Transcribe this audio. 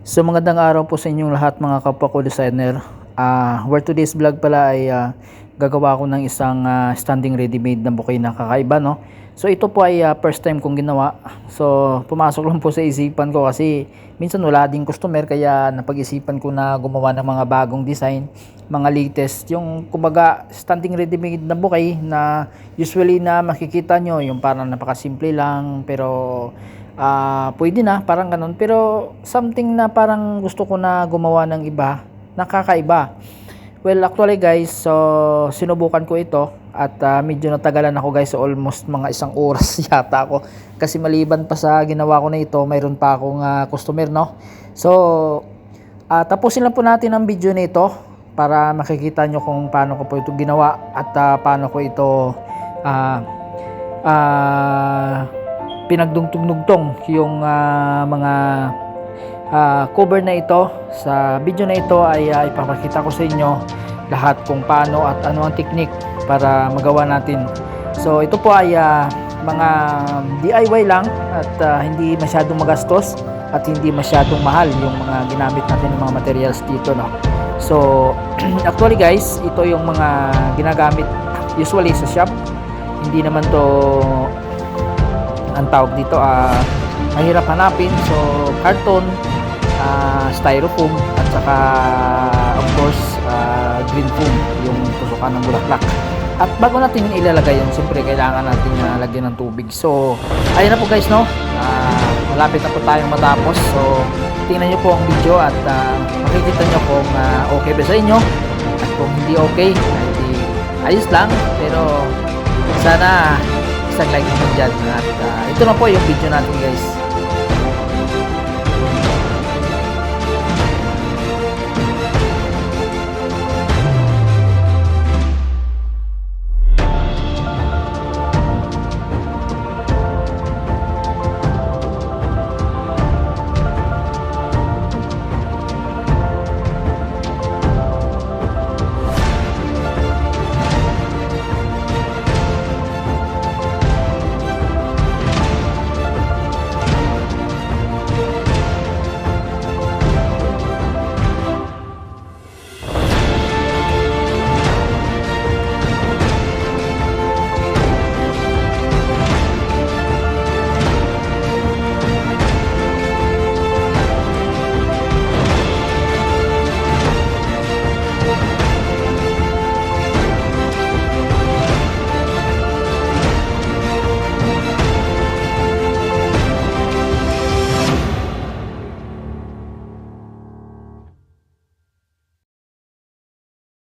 So magandang araw po sa inyong lahat mga kapwa ko designer. For today's vlog pala ay gagawa ko ng isang standing ready-made na bouquet na kakaiba, no? So ito po ay first time kong ginawa. So pumasok lang po sa isipan ko kasi minsan wala ding customer kaya napag-isipan ko na gumawa ng mga bagong design, mga latest, yung kumbaga standing ready-made na bouquet na usually na makikita nyo, yung parang napakasimple lang pero pwede na, parang ganun. Pero something na parang gusto ko na gumawa ng iba, nakakaiba. Well, actually guys, so sinubukan ko ito at medyo natagalan ako guys, so almost mga 1 oras yata ako. Kasi maliban pa sa ginawa ko na ito, mayroon pa akong customer, no? So, tapusin lang po natin ang video nito para makikita nyo kung paano ko po ito ginawa at paano ko ito pinagdugtong-dugtong yung mga cover na ito. Sa video na ito ay ipapakita ko sa inyo lahat kung paano at ano ang technique para magawa natin. So ito po ay mga DIY lang at hindi masyadong magastos at hindi masyadong mahal yung mga ginamit natin ng mga materials dito, no? So actually guys, ito yung mga ginagamit usually sa shop. Hindi naman to ang tawag dito mahirap hanapin. So carton, styrofoam at saka of course green foam, yung tusukan ng bulaklak. At bago natin ilalagay yan, siyempre kailangan natin lagyan ng tubig. So ayun na po guys, no? Malapit na po tayong matapos. So tingnan nyo po ang video at makikita nyo kung okay ba sa inyo, at kung hindi okay, hindi ayos lang, pero sana isang like naman dyan. At ito na po yung video natin guys.